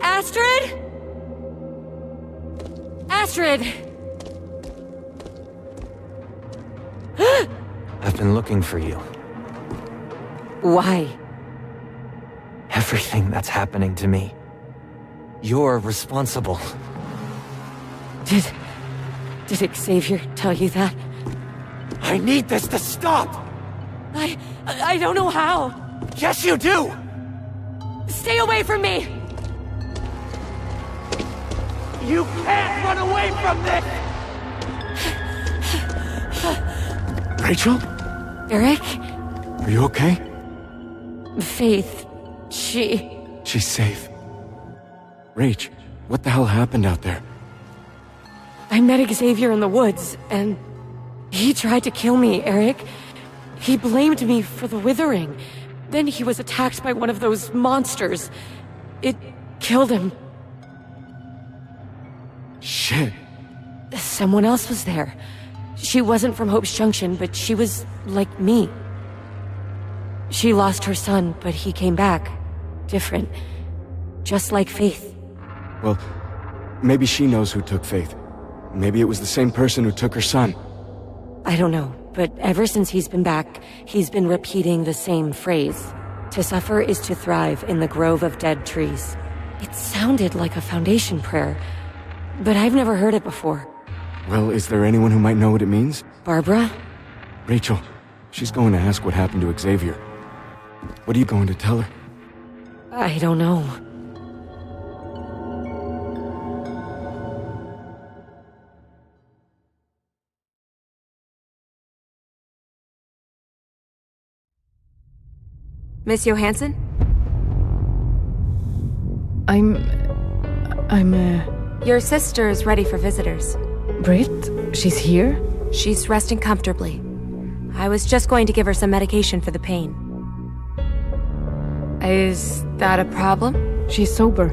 Astrid? Astrid! I've been looking for you. Why? Everything that's happening to me. You're responsible. Did Xavier tell you that? I need this to stop! I don't know how. Yes, you do! Stay away from me! You can't run away from this! Rachel? Eric? Are you okay? Faith, She's safe. Rach, what the hell happened out there? I met Xavier in the woods, and he tried to kill me, Eric. He blamed me for the withering. Then he was attacked by one of those monsters. It killed him. Shit. Someone else was there. She wasn't from Hope's Junction, but she was like me. She lost her son, but he came back. Different. Just like Faith. Well, maybe she knows who took Faith. Maybe it was the same person who took her son. I don't know, but ever since he's been back, he's been repeating the same phrase. To suffer is to thrive in the grove of dead trees. It sounded like a Foundation prayer, but I've never heard it before. Well, is there anyone who might know what it means? Barbara? Rachel, she's going to ask what happened to Xavier. What are you going to tell her? I don't know. Miss Johansen? Your sister is ready for visitors. Britt? She's here? She's resting comfortably. I was just going to give her some medication for the pain. Is that a problem? She's sober.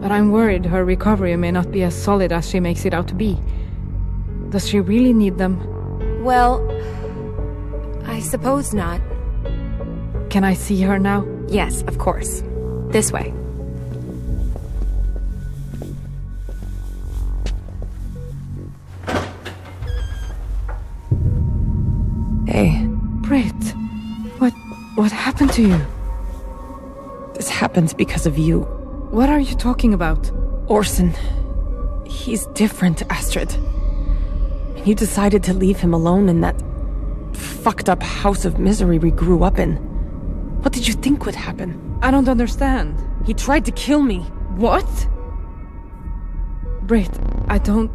But I'm worried her recovery may not be as solid as she makes it out to be. Does she really need them? Well, I suppose not. Can I see her now? Yes, of course. This way. Hey. Britt, what happened to you? This happened because of you. What are you talking about? Orson. He's different, Astrid. You decided to leave him alone in that fucked up house of misery we grew up in. What did you think would happen? I don't understand. He tried to kill me. What? Britt, I don't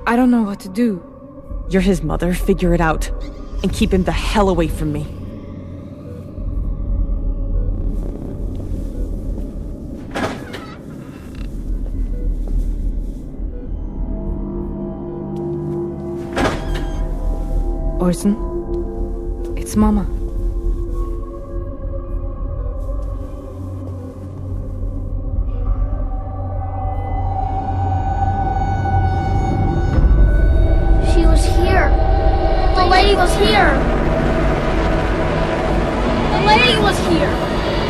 know what to do. You're his mother, figure it out. And keep him the hell away from me. Orson, it's Mama. She was here. The lady was here. The lady was here.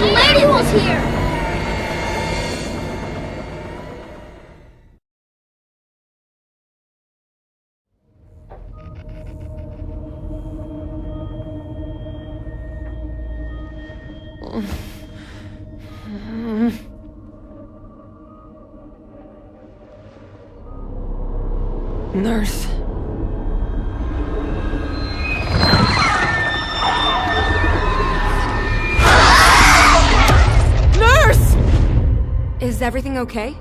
The lady was here. Nurse. Nurse! Is everything okay?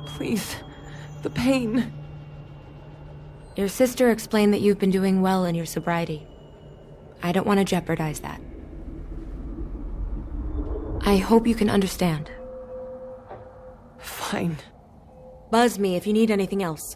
Please. The pain. Your sister explained that you've been doing well in your sobriety. I don't want to jeopardize that. I hope you can understand. Fine. Buzz me if you need anything else.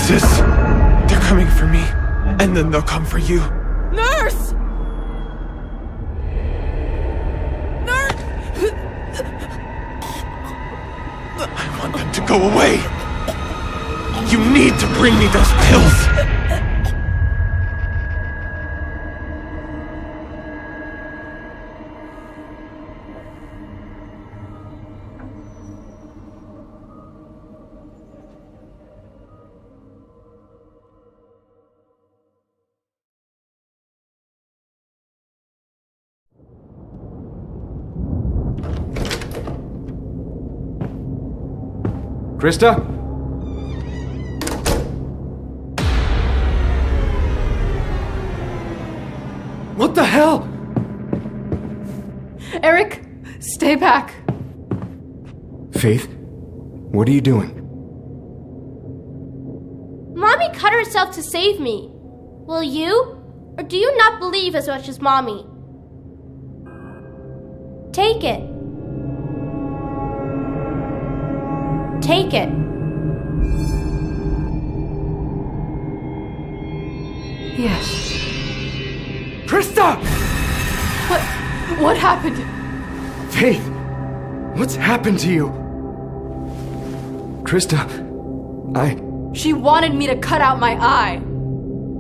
Jesus! They're coming for me, and then they'll come for you. Nurse! I want them to go away! You need to bring me those pills! Krista? What the hell? Eric, stay back. Faith, what are you doing? Mommy cut herself to save me. Will you? Or do you not believe as much as Mommy? Take it. Take it. Yes. Krista! What happened? Faith, what's happened to you? Krista, She wanted me to cut out my eye.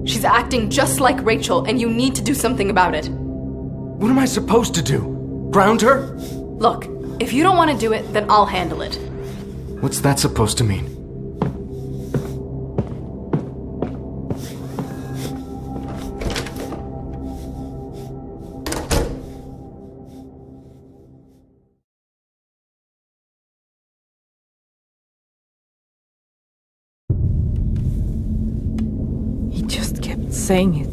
She's acting just like Rachel, and you need to do something about it. What am I supposed to do? Ground her? Look, if you don't want to do it, then I'll handle it. What's that supposed to mean? He just kept saying it,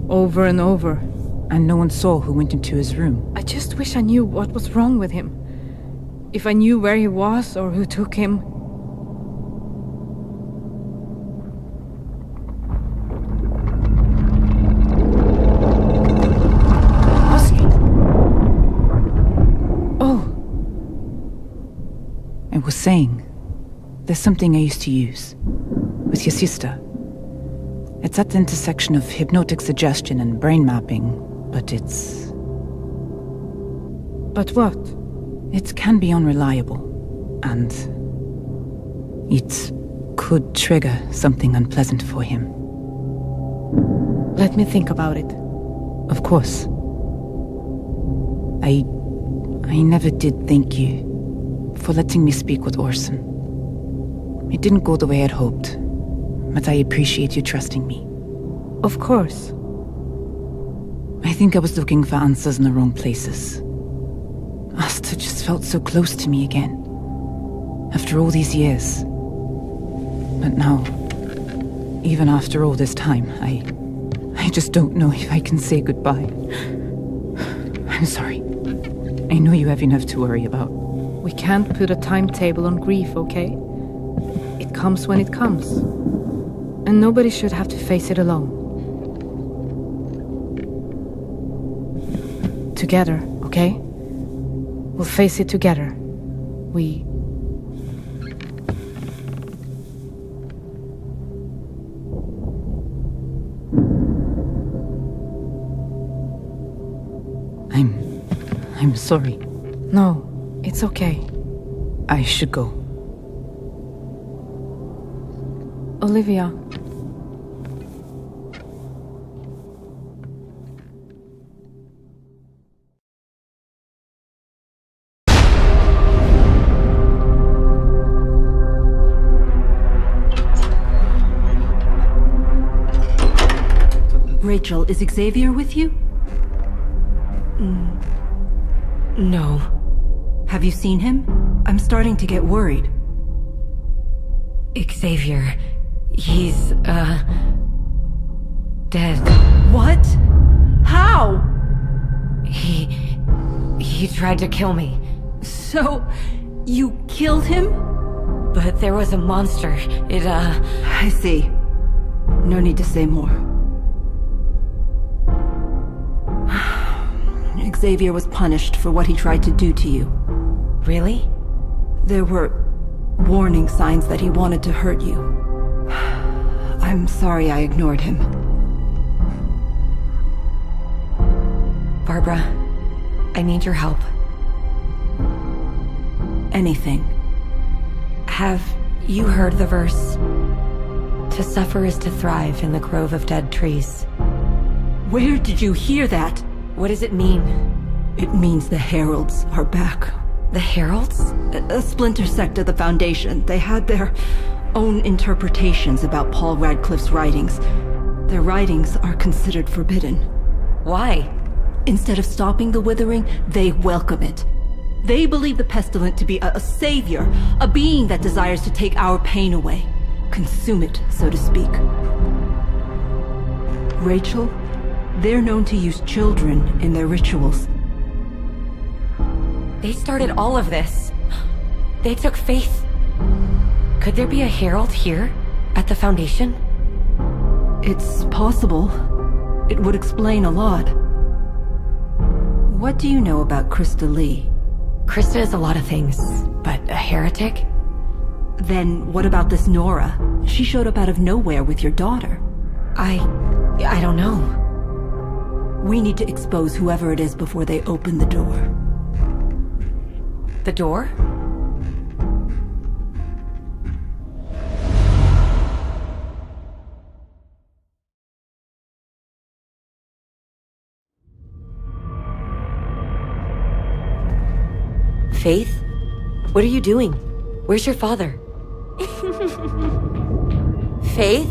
over and over. And no one saw who went into his room. I just wish I knew what was wrong with him. If I knew where he was or who took him. Oh. I was saying, there's something I used to use. With your sister. It's at the intersection of hypnotic suggestion and brain mapping, but it's... But what? It can be unreliable, and it could trigger something unpleasant for him. Let me think about it. Of course. I never did thank you for letting me speak with Orson. It didn't go the way I'd hoped, but I appreciate you trusting me. Of course. I think I was looking for answers in the wrong places. Asta just felt so close to me again. After all these years. But now, even after all this time, I just don't know if I can say goodbye. I'm sorry. I know you have enough to worry about. We can't put a timetable on grief, okay? It comes when it comes. And nobody should have to face it alone. Together, okay? We'll face it together. I'm sorry. No, it's okay. I should go. Olivia. Rachel, is Xavier with you? No. Have you seen him? I'm starting to get worried. Xavier, he's, dead. What? How? He tried to kill me. So, you killed him? But there was a monster. I see. No need to say more. Xavier was punished for what he tried to do to you. Really? There were warning signs that he wanted to hurt you. I'm sorry I ignored him. Barbara, I need your help. Anything. Have you heard the verse? To suffer is to thrive in the grove of dead trees. Where did you hear that? What does it mean? It means the Heralds are back. The Heralds? A splinter sect of the Foundation. They had their own interpretations about Paul Radcliffe's writings. Their writings are considered forbidden. Why? Instead of stopping the withering, they welcome it. They believe the pestilent to be a savior, a being that desires to take our pain away. Consume it, so to speak. Rachel, they're known to use children in their rituals. They started all of this. They took Faith. Could there be a Herald here, at the Foundation? It's possible. It would explain a lot. What do you know about Krista Lee? Krista is a lot of things, but a heretic? Then what about this Nora? She showed up out of nowhere with your daughter. I don't know. We need to expose whoever it is before they open the door. The door? Faith? What are you doing? Where's your father? Faith?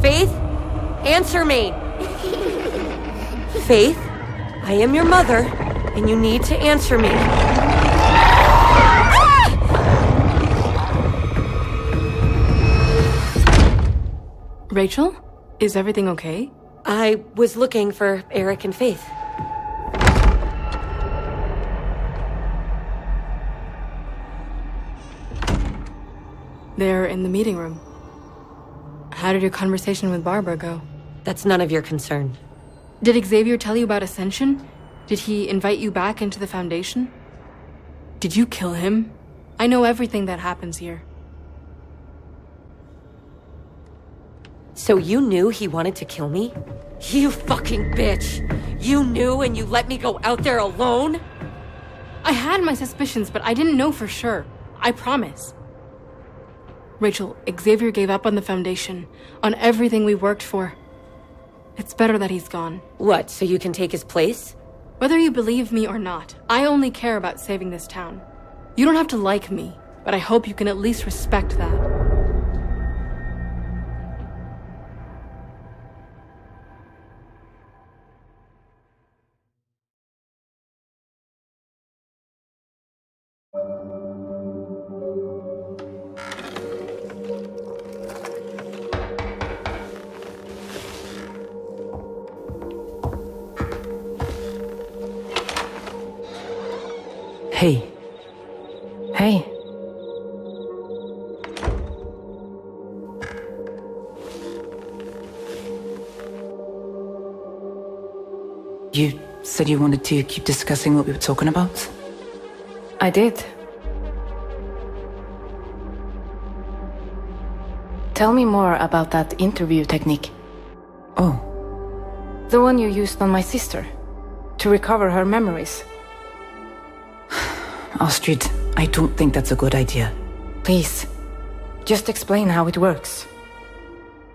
Faith? Answer me! Faith? I am your mother, and you need to answer me. Rachel? Is everything okay? I was looking for Eric and Faith. They're in the meeting room. How did your conversation with Barbara go? That's none of your concern. Did Xavier tell you about Ascension? Did he invite you back into the Foundation? Did you kill him? I know everything that happens here. So you knew he wanted to kill me? You fucking bitch! You knew and you let me go out there alone? I had my suspicions, but I didn't know for sure. I promise. Rachel, Xavier gave up on the Foundation, on everything we worked for. It's better that he's gone. What, so you can take his place? Whether you believe me or not, I only care about saving this town. You don't have to like me, but I hope you can at least respect that. Hey. Hey. You said you wanted to keep discussing what we were talking about? I did. Tell me more about that interview technique. Oh. The one you used on my sister, to recover her memories. Astrid, I don't think that's a good idea. Please, just explain how it works.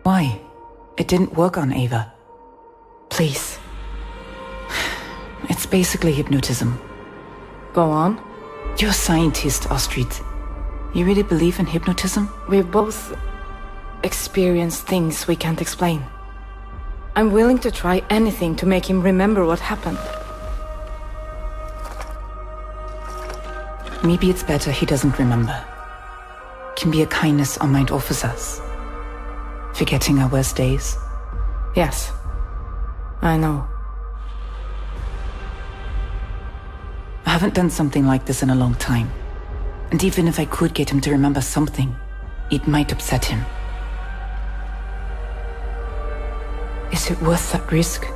Why? It didn't work on Ava. Please. It's basically hypnotism. Go on. You're a scientist, Astrid. You really believe in hypnotism? We've both experienced things we can't explain. I'm willing to try anything to make him remember what happened. Maybe it's better he doesn't remember. Can be a kindness our mind offers us. Forgetting our worst days. Yes, I know. I haven't done something like this in a long time. And even if I could get him to remember something, it might upset him. Is it worth that risk?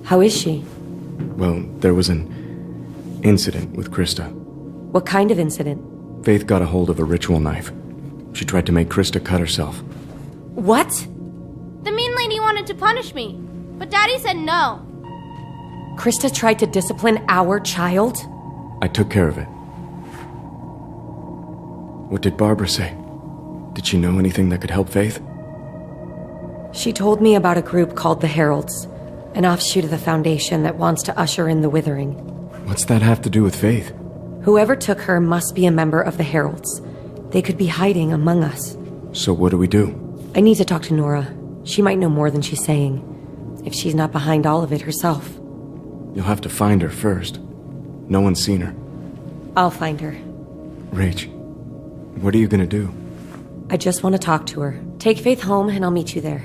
How is she? Well, there was an incident with Krista. What kind of incident? Faith got a hold of a ritual knife. She tried to make Krista cut herself. What? The mean lady wanted to punish me, but Daddy said no. Krista tried to discipline our child? I took care of it. What did Barbara say? Did she know anything that could help Faith? She told me about a group called the Heralds, an offshoot of the Foundation that wants to usher in the Withering. What's that have to do with Faith? Whoever took her must be a member of the Heralds. They could be hiding among us. So what do we do? I need to talk to Nora. She might know more than she's saying, if she's not behind all of it herself. You'll have to find her first. No one's seen her. I'll find her. Rach, what are you gonna do? I just want to talk to her. Take Faith home and I'll meet you there.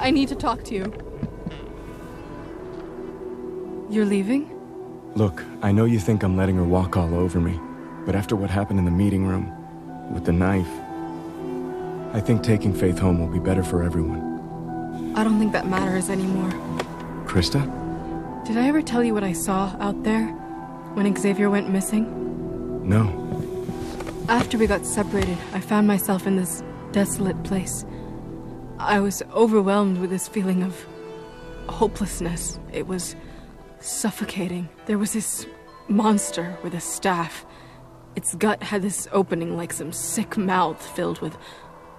I need to talk to you. You're leaving? Look, I know you think I'm letting her walk all over me, but after what happened in the meeting room, with the knife, I think taking Faith home will be better for everyone. I don't think that matters anymore. Krista? Did I ever tell you what I saw out there when Xavier went missing? No. After we got separated, I found myself in this desolate place. I was overwhelmed with this feeling of hopelessness. It was suffocating. There was this monster with a staff. Its gut had this opening like some sick mouth filled with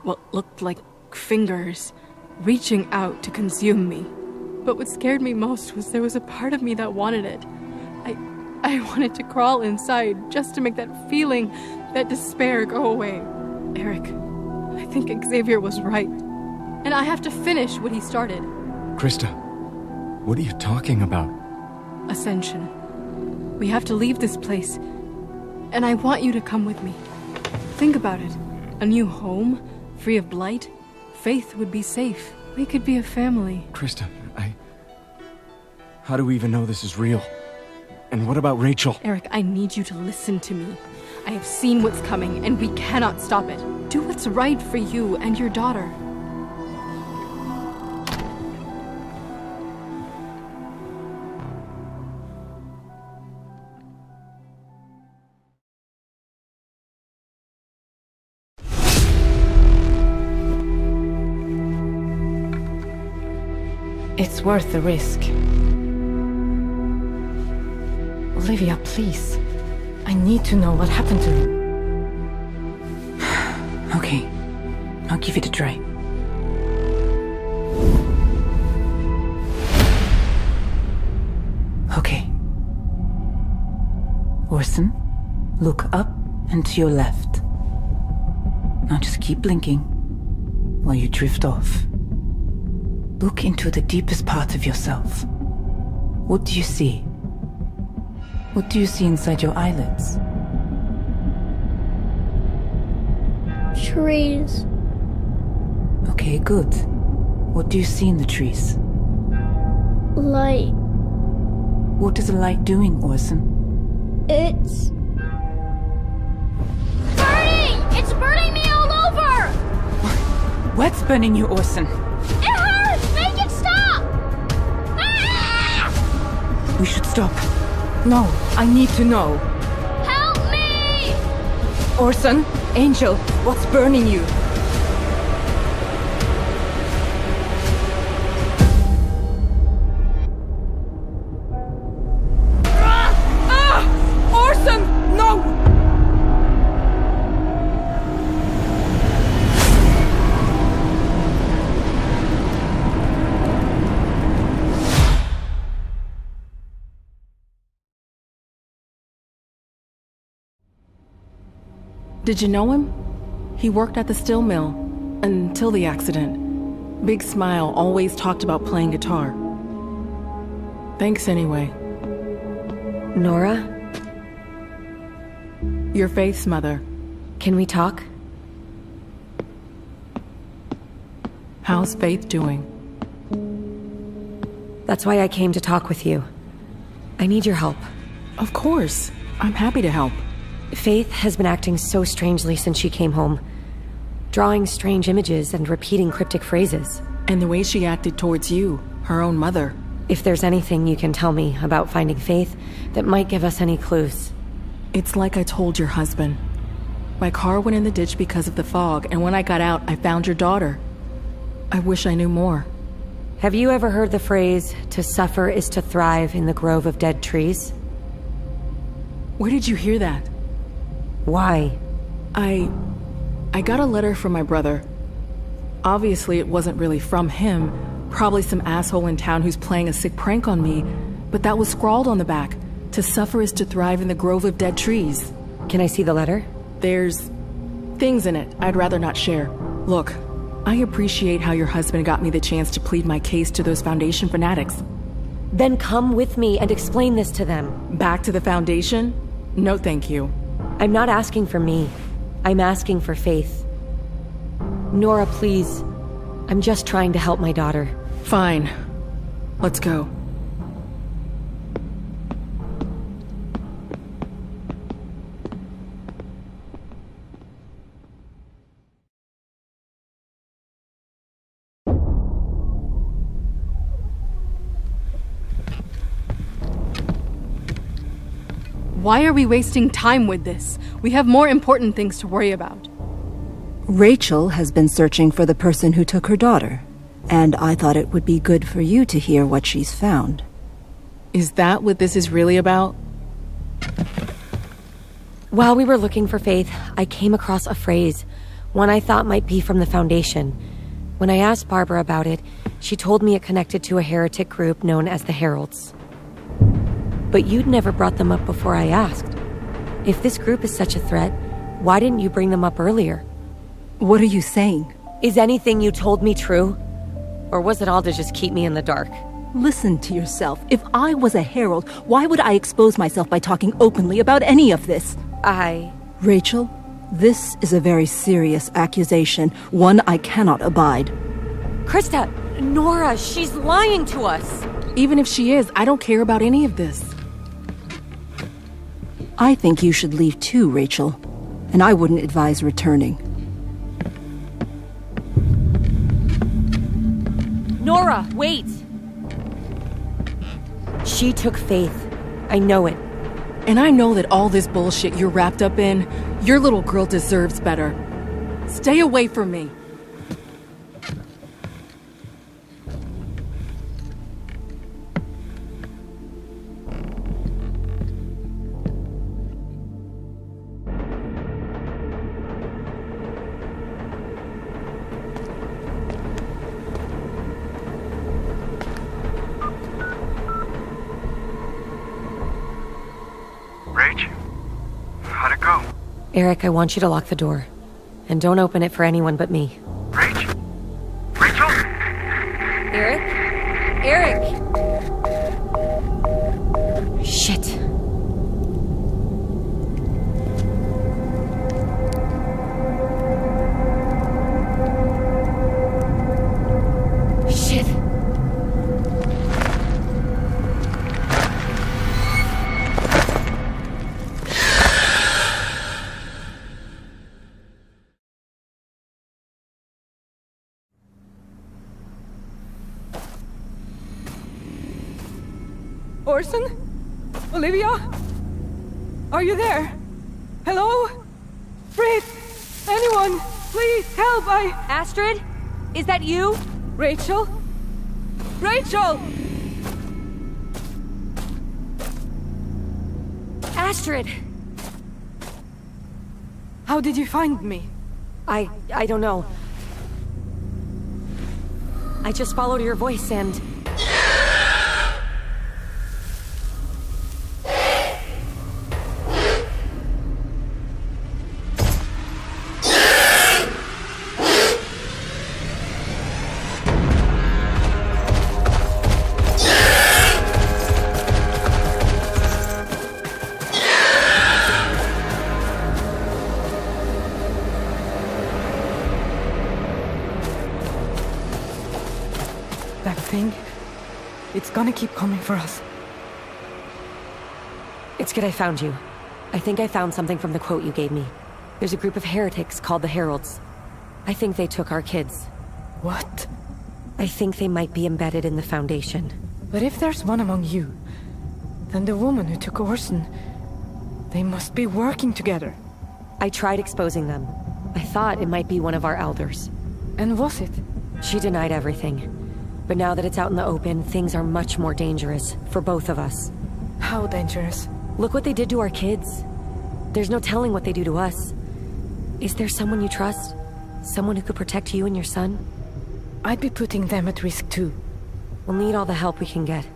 what looked like fingers, reaching out to consume me. But what scared me most was there was a part of me that wanted it. I wanted to crawl inside just to make that feeling, that despair go away. Eric, I think Xavier was right. And I have to finish what he started. Krista, what are you talking about? Ascension. We have to leave this place. And I want you to come with me. Think about it. A new home, free of blight. Faith would be safe. We could be a family. Krista, how do we even know this is real? And what about Rachel? Eric, I need you to listen to me. I have seen what's coming, and we cannot stop it. Do what's right for you and your daughter. It's worth the risk. Olivia, please. I need to know what happened to him. Okay, I'll give it a try. Okay. Orson, look up and to your left. Now just keep blinking while you drift off. Look into the deepest part of yourself. What do you see? What do you see inside your eyelids? trees. Okay, good. What do you see in the trees? Light. What is the light doing, Orson? It's... burning! It's burning me all over! What's burning you, Orson? It hurts! Make it stop! Ah! We should stop. No, I need to know. Help me! Orson, Angel, what's burning you? Orson! No! Did you know him? He worked at the steel mill until the accident. Big smile, always talked about playing guitar. Thanks anyway. Nora? Your Faith's mother. Can we talk? How's Faith doing? That's why I came to talk with you. I need your help. Of course. I'm happy to help. Faith has been acting so strangely since she came home. Drawing strange images and repeating cryptic phrases. And the way she acted towards you, her own mother. If there's anything you can tell me about finding Faith that might give us any clues. It's like I told your husband. My car went in the ditch because of the fog, and when I got out, I found your daughter. I wish I knew more. Have you ever heard the phrase, "To suffer is to thrive in the grove of dead trees"? Where did you hear that? Why? I got a letter from my brother. Obviously, it wasn't really from him. Probably some asshole in town who's playing a sick prank on me. But that was scrawled on the back. To suffer is to thrive in the grove of dead trees. Can I see the letter? There's things in it I'd rather not share. Look, I appreciate how your husband got me the chance to plead my case to those Foundation fanatics. Then come with me and explain this to them. Back to the Foundation? No thank you. I'm not asking for me. I'm asking for Faith. Nora, please. I'm just trying to help my daughter. Fine. Let's go. Why are we wasting time with this? We have more important things to worry about. Rachel has been searching for the person who took her daughter, and I thought it would be good for you to hear what she's found. Is that what this is really about? While we were looking for Faith, I came across a phrase, one I thought might be from the Foundation. When I asked Barbara about it, she told me it connected to a heretic group known as the Heralds. But you'd never brought them up before I asked. If this group is such a threat, why didn't you bring them up earlier? What are you saying? Is anything you told me true? Or was it all to just keep me in the dark? Listen to yourself. If I was a herald, why would I expose myself by talking openly about any of this? Rachel, this is a very serious accusation, one I cannot abide. Krista, Nora, she's lying to us. Even if she is, I don't care about any of this. I think you should leave too, Rachel. And I wouldn't advise returning. Nora, wait! She took Faith. I know it. And I know that all this bullshit you're wrapped up in, your little girl deserves better. Stay away from me. How'd it go? Eric, I want you to lock the door. And don't open it for anyone but me. Rachel? Rachel? Eric? Eric! Shit. Orson? Olivia? Are you there? Hello? Britt! Anyone! Please, help! Astrid? Is that you? Rachel? Rachel! Astrid! How did you find me? I don't know. I just followed your voice and... That thing, it's gonna keep coming for us. It's good I found you. I think I found something from the quote you gave me. There's a group of heretics called the Heralds. I think they took our kids. What? I think they might be embedded in the Foundation. But if there's one among you, then the woman who took Orson, they must be working together. I tried exposing them. I thought it might be one of our elders. And was it? She denied everything. But now that it's out in the open, things are much more dangerous for both of us. How dangerous? Look what they did to our kids. There's no telling what they do to us. Is there someone you trust? Someone who could protect you and your son? I'd be putting them at risk too. We'll need all the help we can get.